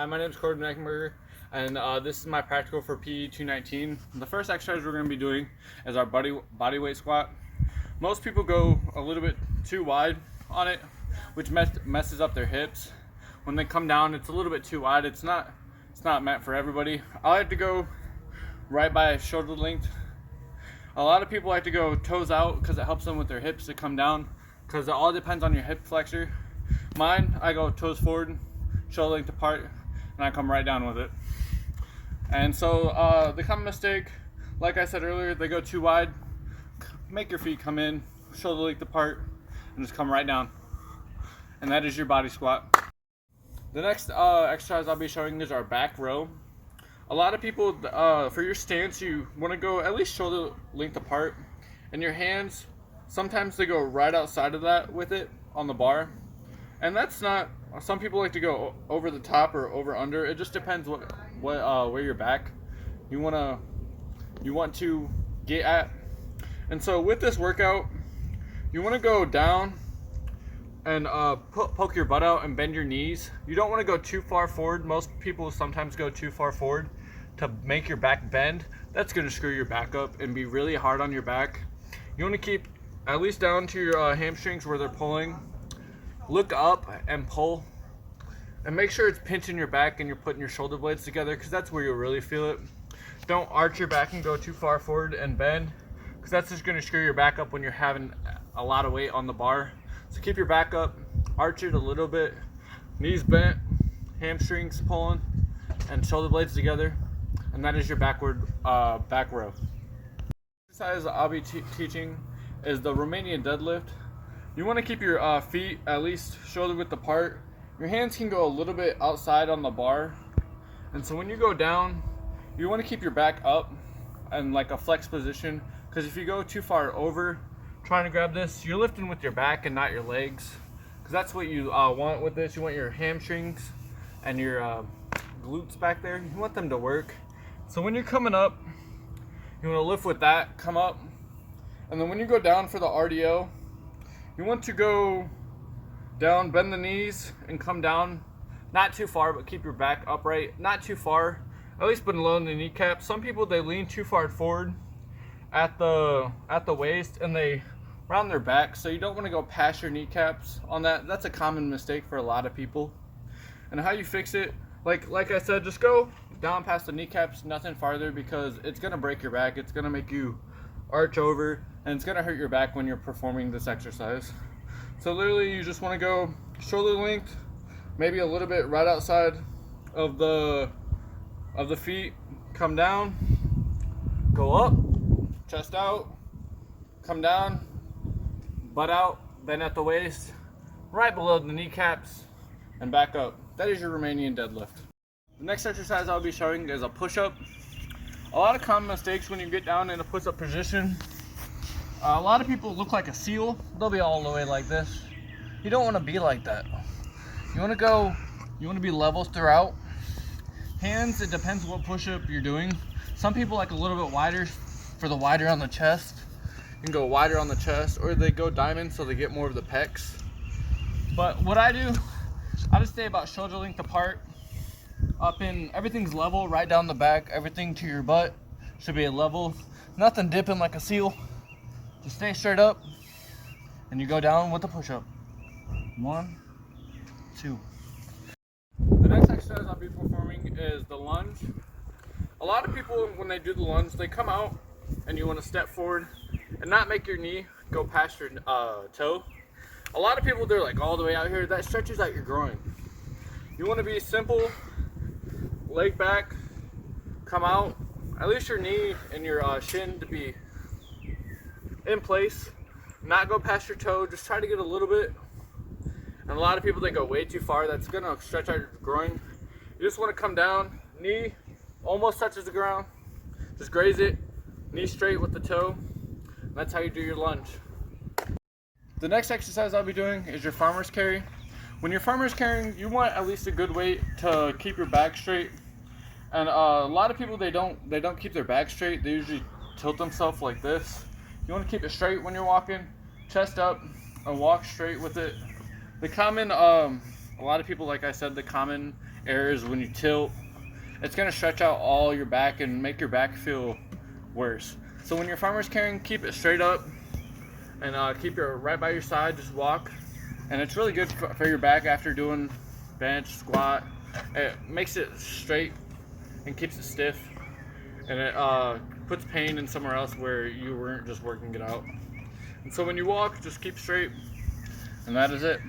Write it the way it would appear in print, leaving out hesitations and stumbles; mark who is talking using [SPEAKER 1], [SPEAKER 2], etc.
[SPEAKER 1] Hi, my name is Corbin Eckenberger, and this is my practical for PE 219. The first exercise we're going to be doing is our body weight squat. Most people go a little bit too wide on it, which messes up their hips. When they come down, it's a little bit too wide. It's not meant for everybody. I like to go right by shoulder length. A lot of people like to go toes out because it helps them with their hips to come down, because it all depends on your hip flexor. Mine, I go toes forward, shoulder length apart, and I come right down with it. And so the common mistake, like I said earlier, they go too wide. Make your feet come in, shoulder length apart, and just come right down. And that is your body squat. The next exercise I'll be showing is our back row. A lot of people, for your stance, you want to go at least shoulder length apart, and your hands, sometimes they go right outside of that with it on the bar. And that's not, some people like to go over the top or over under. It just depends where your back you want to get at. And so with this workout, you want to go down and poke your butt out and bend your knees. You don't want to go too far forward. Most people sometimes go too far forward to make your back bend. That's going to screw your back up and be really hard on your back. You want to keep at least down to your hamstrings where they're pulling. Look up and pull, and make sure it's pinching your back and you're putting your shoulder blades together, because that's where you'll really feel it. Don't arch your back and go too far forward and bend, because that's just going to screw your back up when you're having a lot of weight on the bar. So keep your back up, arch it a little bit, knees bent, hamstrings pulling, and shoulder blades together, and that is your back row. The exercise I'll be teaching is the Romanian deadlift. You want to keep your feet at least shoulder width apart. Your hands can go a little bit outside on the bar, and so when you go down, you want to keep your back up and like a flex position, because if you go too far over trying to grab this, you're lifting with your back and not your legs, because that's what you want with this. You want your hamstrings and your glutes back there, you want them to work. So when you're coming up, you want to lift with that, come up, and then when you go down for the RDO, you want to go down, bend the knees, and come down. Not too far, but keep your back upright. Not too far, at least below the kneecap. Some people, they lean too far forward at the waist, and they round their back. So you don't want to go past your kneecaps on that. That's a common mistake for a lot of people. And how you fix it, like I said, just go down past the kneecaps, nothing farther, because it's gonna break your back. It's gonna make you arch over, and it's gonna hurt your back when you're performing this exercise. So literally, you just want to go shoulder length, maybe a little bit right outside of the feet. Come down, go up, chest out, come down, butt out, bend at the waist, right below the kneecaps, and back up. That is your Romanian deadlift. The next exercise I'll be showing is a push-up. A lot of common mistakes when you get down in a push-up position. A lot of people look like a seal. They'll be all the way like this. You don't want to be like that. You want to be level throughout. Hands, it depends what push-up you're doing. Some people like a little bit wider for the wider on the chest. You can go wider on the chest, or they go diamond so they get more of the pecs. But what I do, I just stay about shoulder length apart. Up in, everything's level right down the back. Everything to your butt should be a level. Nothing dipping like a seal. Just stay straight up, and you go down with the push-up. 1, 2. The next exercise I'll be performing is the lunge. A lot of people, when they do the lunge, they come out and you want to step forward and not make your knee go past your toe. A lot of people, they're like all the way out here. That stretches out your groin. You want to be simple. Leg back, come out, at least your knee and your shin to be in place, not go past your toe. Just try to get a little bit. And a lot of people, they go way too far. That's gonna stretch out your groin. You just want to come down, knee almost touches the ground, just graze it, knee straight with the toe. That's how you do your lunge. The next exercise I'll be doing is your farmer's carry. When you're farmer's carrying, you want at least a good weight to keep your back straight. And a lot of people, they don't keep their back straight. They usually tilt themselves like this. You want to keep it straight when you're walking, chest up, and walk straight with it. The common, a lot of people, like I said, the common areas when you tilt, it's going to stretch out all your back and make your back feel worse. So when you're farmer's carrying, keep it straight up and keep it right by your side. Just walk, and it's really good for your back after doing bench, squat. It makes it straight and keeps it stiff, and it puts pain in somewhere else where you weren't just working it out. And so when you walk, just keep straight, and that is it.